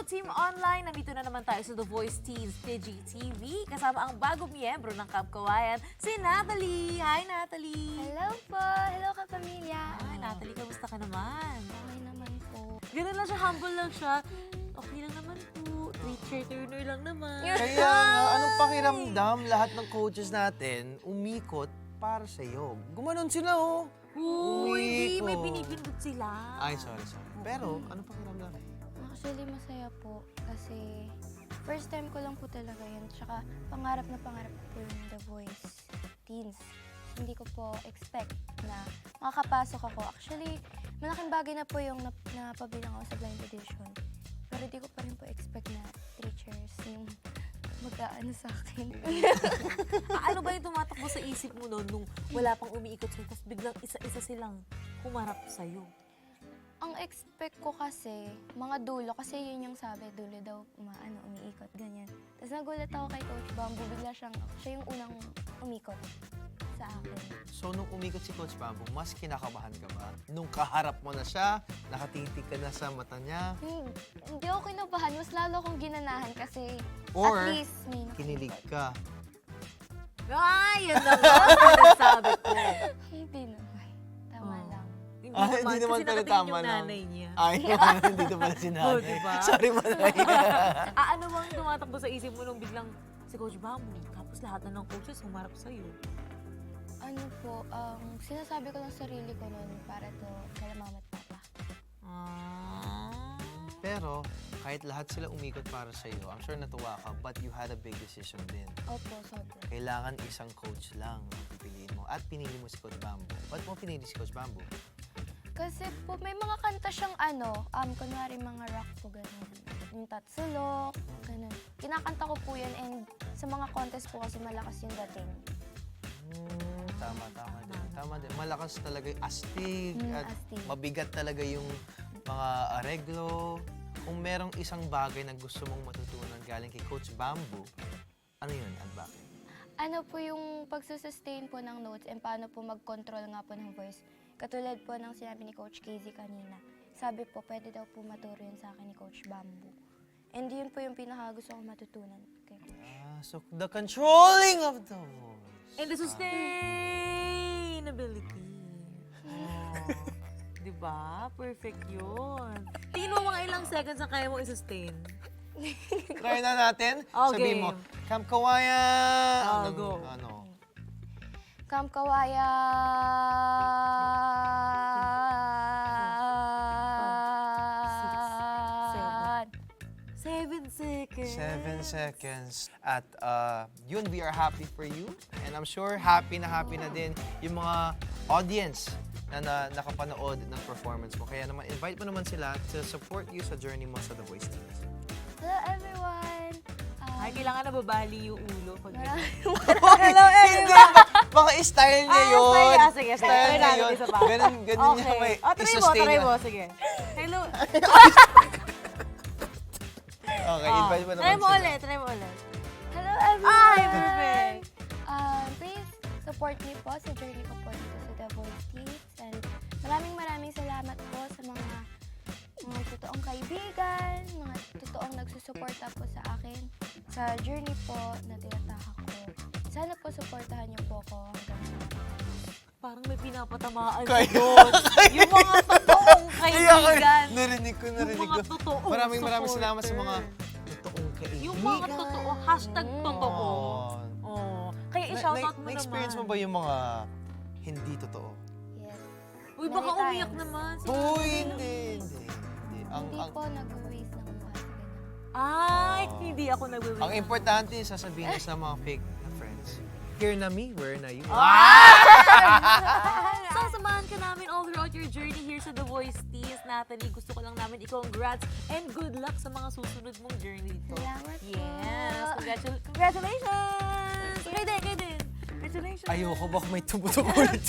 Team Online, nandito na naman tayo sa The Voice Teens PGTV kasama ang bagong miyembro ng Camp Kawayan, si Natalie. Hi, Natalie! Hello po! Hello kapamilya! Hi, Natalie, kamusta ka naman? Okay naman po. Ganun lang siya, humble lang siya. Okay lang naman po, teacher turner lang naman. Kaya nga, anong pakiramdam lahat ng coaches natin umikot para sa'yo? Gumanon sila, oh. Hindi, may Umikot. pinipindot sila. Ay, sorry. Pero, anong pakiramdam? Actually, masaya po kasi first time ko lang po talaga yun. Tsaka pangarap na pangarap ko po yung The Voice Teens. Hindi ko po expect na makakapasok ako. Actually, malaking bagay na po yung napabilang ako sa blind audition. Pero di ko pa rin po expect na teachers yung mag-aano sa akin. Ano ba yung tumatakbo sa isip mo noon nung wala pang umiikot sa'yo, tapos biglang isa-isa silang humarap sa'yo? Ang expect ko kasi, mga dulo, kasi yun yung sabi, dulo daw umiikot, ganyan. Tapos nagulat ako kay Coach Bamboo, bigla siya yung unang umikot sa akin. So, nung umikot si Coach Bamboo, mas kinakabahan ka ba? Nung kaharap mo na siya, nakatitig ka na sa mata niya, Hindi ako kinabahan, mas lalo akong ginanahan kasi Or, at least may kinilig nakikot. ka. Ay, yan na nga ang sabi ko. Hindi naman, tama Oh. lang. Hindi naman, kasi pero nakatingin tama yung lang. nanay niya. Ay, hindi na pala si nanay. Oh, diba? Sorry, Manay. Ano bang tumatakbo sa isip mo nung biglang si Coach Bamboo, tapos lahat na ng coaches humarap sa'yo? Ano po, sinasabi ko lang sarili ko noon para to kala mama at papa. Pero, kahit lahat sila umikot para sa'yo, I'm sure natuwa ka, but you had a big decision din. Opo, sobra. Kailangan isang coach lang ang pipiliin mo. At pinili mo si Coach Bamboo. Ba't mo pinili si Coach Bamboo? Kasi po, may mga kanta siyang kunwari mga rock po, gano'n. Yung Tatsulok, gano'n. Kinakanta ko po yan and sa mga contest po kasi malakas yung dating. Tama din. Tama din. Malakas talaga yung astig at astig. mabigat talaga yung mga areglo. Kung merong isang bagay na gusto mong matutunan galing kay Coach Bamboo, ano yun at bakit? Ano po yung pagsusustain po ng notes and paano po mag-control nga po ng voice. Katulad po ng sinabi ni Coach Casey kanina. Sabi po, pwede daw po maturo yun sa akin ni Coach Bamboo. And yun po yung pinaka-gusto kong matutunan kay Coach. So the controlling of the voice. And the sustainability. Diba? Perfect yun. Tingin mo mga ilang seconds ang kaya mo i-sustain. Try na natin. Oh, Sabihin mo, game. Camp Kawayan! Oh, go. Ano? Camp Kawayan! 7 seconds. 7 seconds. At yun, we are happy for you. And I'm sure happy na din yung mga audience na nakapanood ng performance mo. Kaya naman, invite mo naman sila to support you sa journey mo sa The Voice Teens. Hello everyone! Ay, kailangan na babali yung ulo pag Hello, everyone! Baka style niya yun. Sige. Style Try niya natin yun. isa pa. Ganun niya may Try mo. Sige. Hello. Okay, invite mo naman Try mo sila. ulit. Hello everyone! Ay, perfect. Please support me po sa journey ko po dito sa The Voice Teens. And maraming salamat po sa mga totoong kaibigan, mga totoong nagsusuporta po sa akin sa journey po na tinatahak ko. Sana po supportahan niyo po ako hanggang sa Parang may pinapatamaan ko Kayo. doon. Yung mga totoong kaibigan. Narinig ko. Yung mga totoong Maraming supporter. salamat sa mga totoong kaibigan. Yung mga totoo. #totoo. Oh. Kaya i-shoutout mo naman. Na-experience mo ba yung mga hindi totoo? yes. Uy, baka Many umiyak times. naman. Uy, hindi. Hindi po nag-waste ng buhay. Ay, hindi ako nagwe-wait. Ang importante, sasabihin mo sa mga fake na friends, here na me, where na you? So, samahan ka namin all throughout your journey here sa The Voice Teens. Natalie, gusto ko lang namin i-congrats and good luck sa mga susunod mong journey dito. Salamat po. Yes! Congratulations! Kayo din! Congratulations! Ayoko, baka may tumutok ulit.